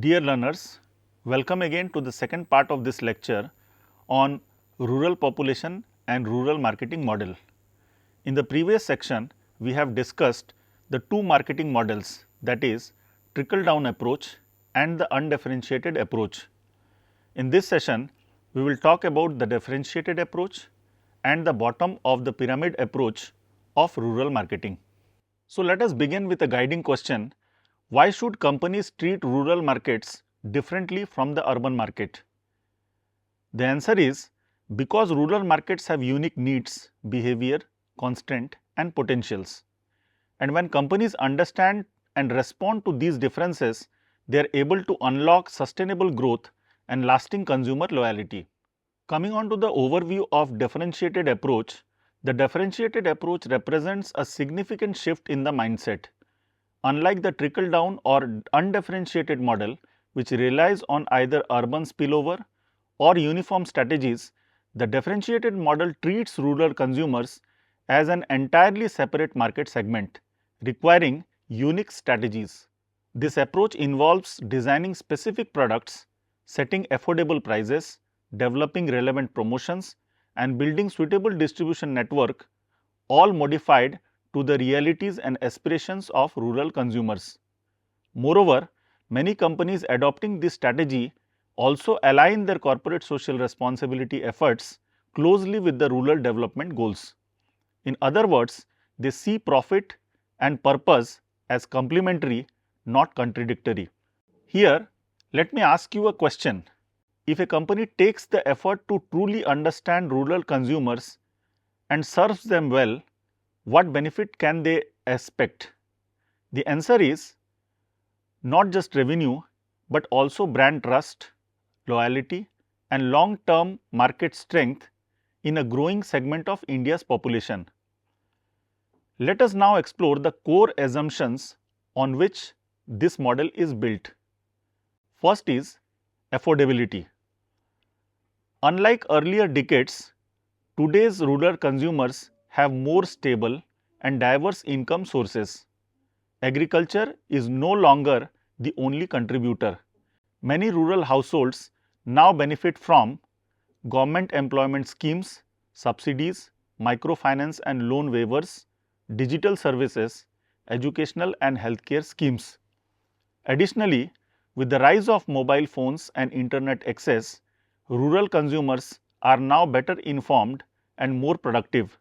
Dear learners, welcome again to the second part of this lecture on rural population and rural marketing model. In the previous section, we have discussed the two marketing models, that is trickle down approach and the undifferentiated approach. In this session, we will talk about the differentiated approach and the bottom of the pyramid approach of rural marketing. So, let us begin with a guiding question. Why should companies treat rural markets differently from the urban market? The answer is because rural markets have unique needs, behavior, constraint and potentials. And when companies understand and respond to these differences, they are able to unlock sustainable growth and lasting consumer loyalty. Coming on to the overview of differentiated approach, the differentiated approach represents a significant shift in the mindset. Unlike the trickle down or undifferentiated model, which relies on either urban spillover or uniform strategies, the differentiated model treats rural consumers as an entirely separate market segment, requiring unique strategies. This approach involves designing specific products, setting affordable prices, developing relevant promotions, and building suitable distribution network, all modified to the realities and aspirations of rural consumers. Moreover, many companies adopting this strategy also align their corporate social responsibility efforts closely with the rural development goals. In other words, they see profit and purpose as complementary, not contradictory. Here, let me ask you a question. If a company takes the effort to truly understand rural consumers and serves them well, what benefit can they expect? The answer is not just revenue, but also brand trust, loyalty and long-term market strength in a growing segment of India's population. Let us now explore the core assumptions on which this model is built. First is affordability. Unlike earlier decades, today's rural consumers have more stable and diverse income sources. Agriculture is no longer the only contributor. Many rural households now benefit from government employment schemes, subsidies, microfinance and loan waivers, digital services, educational and healthcare schemes. Additionally, with the rise of mobile phones and internet access, rural consumers are now better informed and more productive.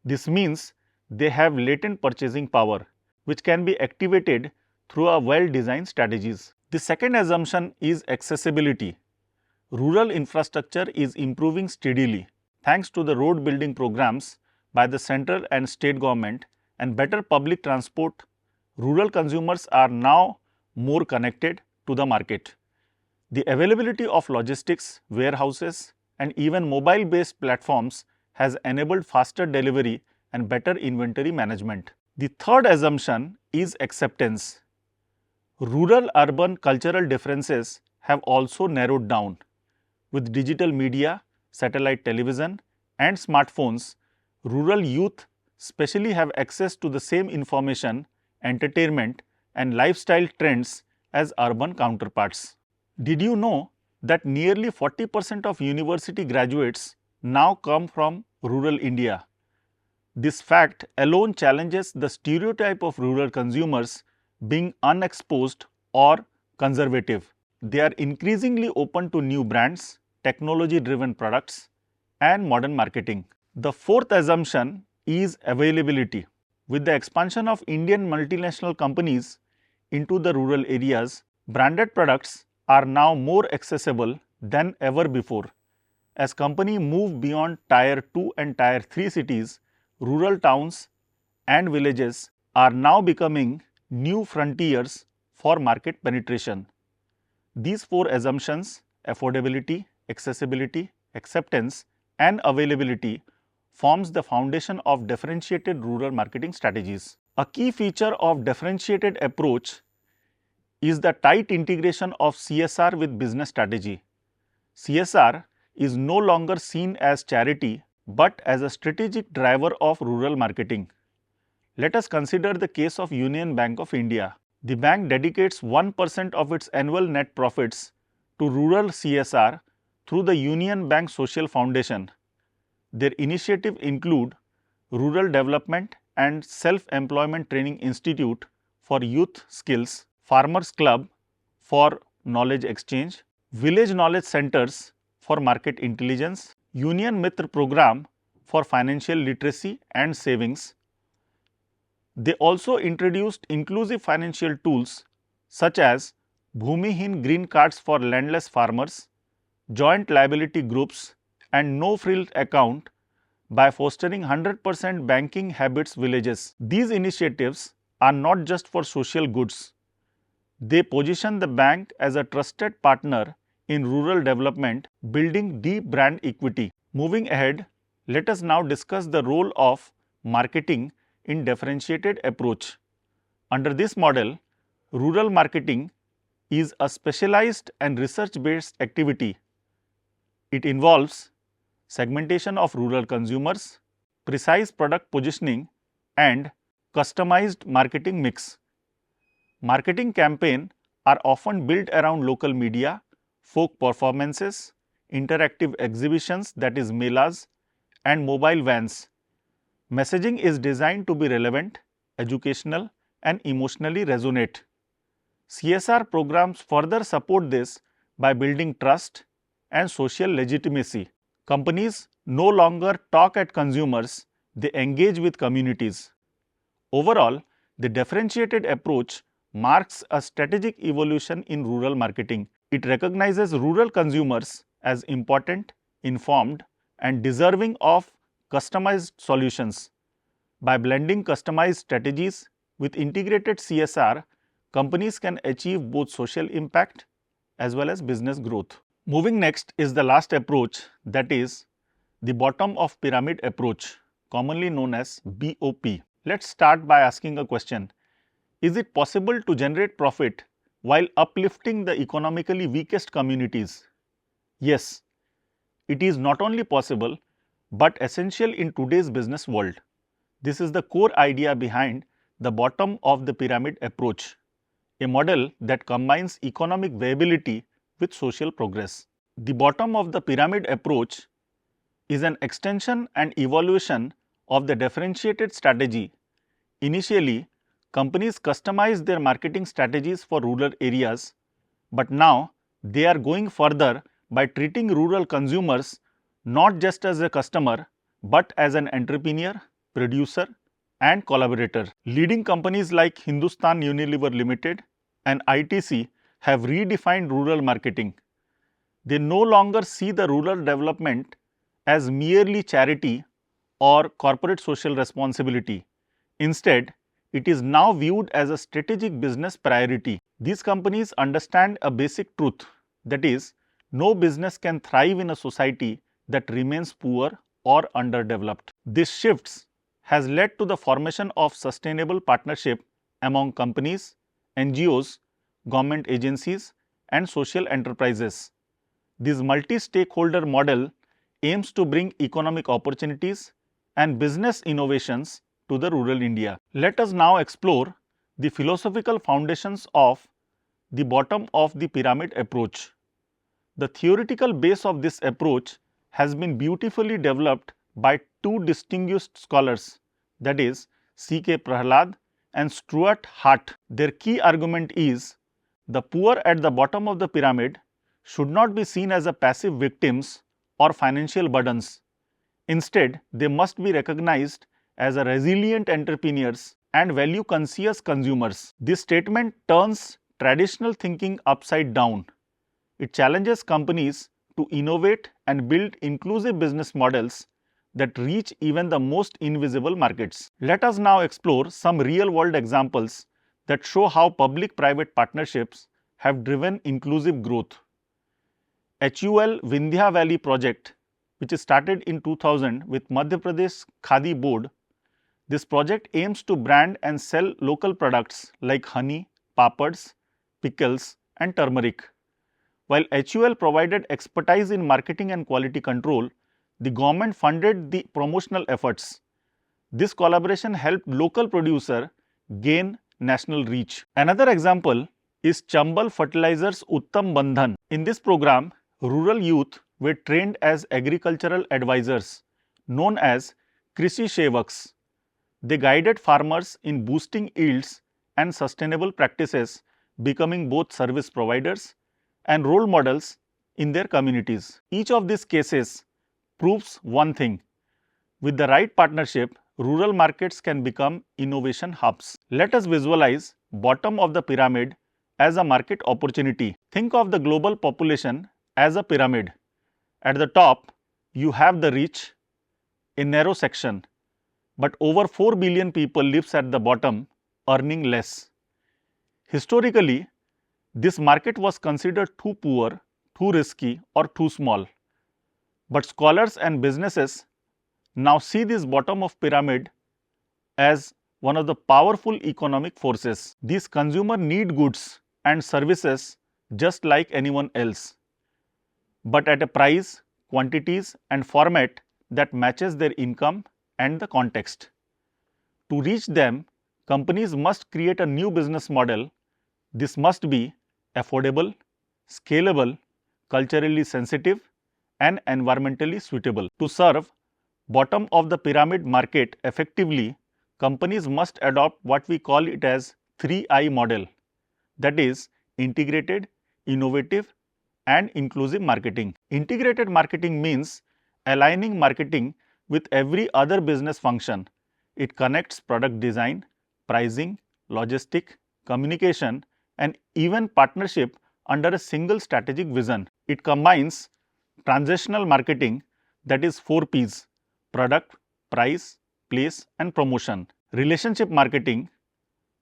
This means they have latent purchasing power, which can be activated through a well-designed strategies. The second assumption is accessibility. Rural infrastructure is improving steadily thanks to the road building programs by the central and state government and better public transport. Rural consumers are now more connected to the market. The availability of logistics, warehouses and even mobile-based platforms has enabled faster delivery and better inventory management. The third assumption is acceptance. Rural-urban cultural differences have also narrowed down. With digital media, satellite television and smartphones, rural youth especially have access to the same information, entertainment and lifestyle trends as urban counterparts. Did you know that nearly 40% of university graduates now come from rural India? This fact alone challenges the stereotype of rural consumers being unexposed or conservative. They are increasingly open to new brands, technology-driven products, and modern marketing. The fourth assumption is availability. With the expansion of Indian multinational companies into the rural areas, branded products are now more accessible than ever before. As companies move beyond Tier 2 and Tier 3 cities, rural towns and villages are now becoming new frontiers for market penetration. These four assumptions, affordability, accessibility, acceptance and availability, forms the foundation of differentiated rural marketing strategies. A key feature of differentiated approach is the tight integration of CSR with business strategy. CSR is no longer seen as charity but as a strategic driver of rural marketing. Let us consider the case of Union Bank of India. The bank dedicates 1% of its annual net profits to rural CSR through the Union Bank Social Foundation. Their initiatives include Rural Development and Self-Employment Training Institute for Youth Skills, Farmers Club for Knowledge Exchange, Village Knowledge Centers for Market Intelligence, Union Mitra Program for Financial Literacy and Savings. They also introduced inclusive financial tools such as Bhumihin Green Cards for landless farmers, joint liability groups and no-frills account by fostering 100% banking habits villages. These initiatives are not just for social goods. They position the bank as a trusted partner in rural development, building deep brand equity. Moving ahead, let us now discuss the role of marketing in differentiated approach. Under this model, rural marketing is a specialized and research-based activity. It involves segmentation of rural consumers, precise product positioning, and customized marketing mix. Marketing campaigns are often built around local media, folk performances, interactive exhibitions that is melas, and mobile vans. Messaging is designed to be relevant, educational, and emotionally resonate. CSR programs further support this by building trust and social legitimacy. Companies no longer talk at consumers, they engage with communities. Overall, the differentiated approach marks a strategic evolution in rural marketing. It recognizes rural consumers as important, informed, and deserving of customized solutions. By blending customized strategies with integrated CSR, companies can achieve both social impact as well as business growth. Moving next is the last approach, that is the bottom of pyramid approach, commonly known as BOP. Let's start by asking a question. Is it possible to generate profit while uplifting the economically weakest communities? Yes, it is not only possible but essential in today's business world. This is the core idea behind the bottom of the pyramid approach, a model that combines economic viability with social progress. The bottom of the pyramid approach is an extension and evolution of the differentiated strategy. Initially, companies customized their marketing strategies for rural areas, but now they are going further by treating rural consumers not just as a customer, but as an entrepreneur, producer, and collaborator. Leading companies like Hindustan Unilever Limited and ITC have redefined rural marketing. They no longer see the rural development as merely charity or corporate social responsibility. Instead, it is now viewed as a strategic business priority. These companies understand a basic truth, that is, no business can thrive in a society that remains poor or underdeveloped. This shifts has led to the formation of sustainable partnership among companies, NGOs, government agencies, and social enterprises. This multi-stakeholder model aims to bring economic opportunities and business innovations to the rural India. Let us now explore the philosophical foundations of the bottom of the pyramid approach. The theoretical base of this approach has been beautifully developed by two distinguished scholars, that is C.K. Prahalad and Stuart Hart. Their key argument is the poor at the bottom of the pyramid should not be seen as a passive victims or financial burdens. Instead, they must be recognized as a resilient entrepreneurs and value-conscious consumers. This statement turns traditional thinking upside down. It challenges companies to innovate and build inclusive business models that reach even the most invisible markets. Let us now explore some real-world examples that show how public-private partnerships have driven inclusive growth. HUL Vindhya Valley project, which is started in 2000 with Madhya Pradesh Khadi Board. This project aims to brand and sell local products like honey, papads, pickles, and turmeric. While HUL provided expertise in marketing and quality control, the government funded the promotional efforts. This collaboration helped local producers gain national reach. Another example is Chambal Fertilizers Uttam Bandhan. In this program, rural youth were trained as agricultural advisors known as Krishi Sevaks. They guided farmers in boosting yields and sustainable practices, becoming both service providers and role models in their communities. Each of these cases proves one thing: with the right partnership, rural markets can become innovation hubs. Let us visualize bottom of the pyramid as a market opportunity. Think of the global population as a pyramid. At the top, you have the rich, a narrow section, but over 4 billion people lives at the bottom, earning less. Historically, this market was considered too poor, too risky, or too small. But scholars and businesses now see this bottom of pyramid as one of the powerful economic forces. These consumers need goods and services just like anyone else, but at a price, quantities, and format that matches their income and the context. To reach them, companies must create a new business model. This must be affordable, scalable, culturally sensitive, and environmentally suitable. To serve bottom of the pyramid market effectively, companies must adopt what we call it as 3I model, that is integrated, innovative, and inclusive marketing. Integrated marketing means aligning marketing with every other business function. It connects product design, pricing, logistic, communication, and even partnership under a single strategic vision. It combines transactional marketing, that is 4 P's: product, price, place, and promotion; relationship marketing,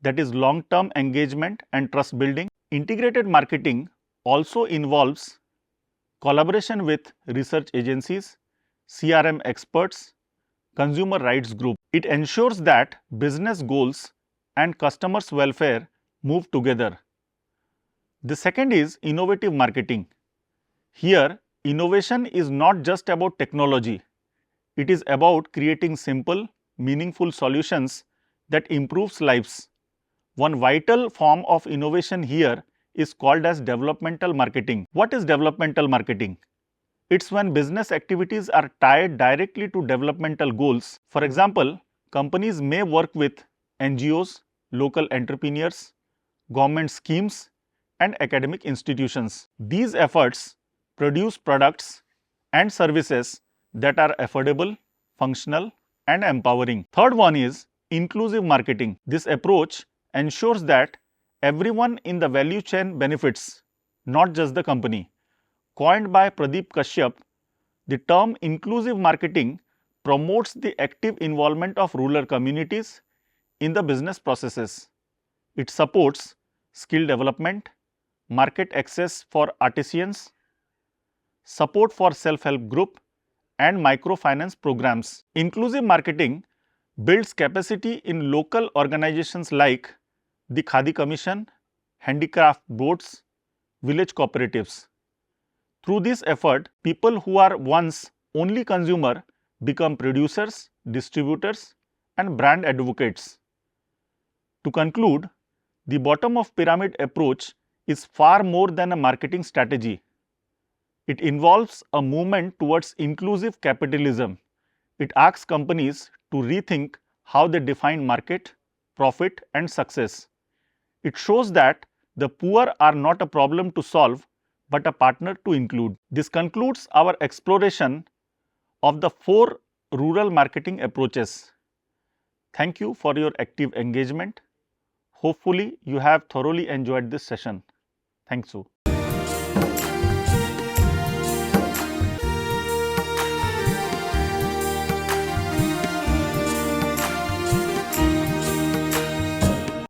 that is long-term engagement and trust building. Integrated marketing also involves collaboration with research agencies, CRM experts, consumer rights group. It ensures that business goals and customers' welfare move together. The second is innovative marketing. Here, innovation is not just about technology. It is about creating simple, meaningful solutions that improves lives. One vital form of innovation here is called as developmental marketing. What is developmental marketing? It's when business activities are tied directly to developmental goals. For example, companies may work with NGOs, local entrepreneurs, government schemes, and academic institutions. These efforts produce products and services that are affordable, functional, and empowering. Third one is inclusive marketing. This approach ensures that everyone in the value chain benefits, not just the company. Coined by Pradeep Kashyap, the term inclusive marketing promotes the active involvement of rural communities in the business processes. It supports skill development, market access for artisans, support for self-help group, and microfinance programs. Inclusive marketing builds capacity in local organizations like the Khadi Commission, handicraft boards, village cooperatives. Through this effort, people who are once only consumer become producers, distributors, and brand advocates. To conclude, the bottom of pyramid approach is far more than a marketing strategy. It involves a movement towards inclusive capitalism. It asks companies to rethink how they define market, profit, and success. It shows that the poor are not a problem to solve, but a partner to include. This concludes our exploration of the 4 rural marketing approaches. Thank you for your active engagement. Hopefully, you have thoroughly enjoyed this session. Thanks you.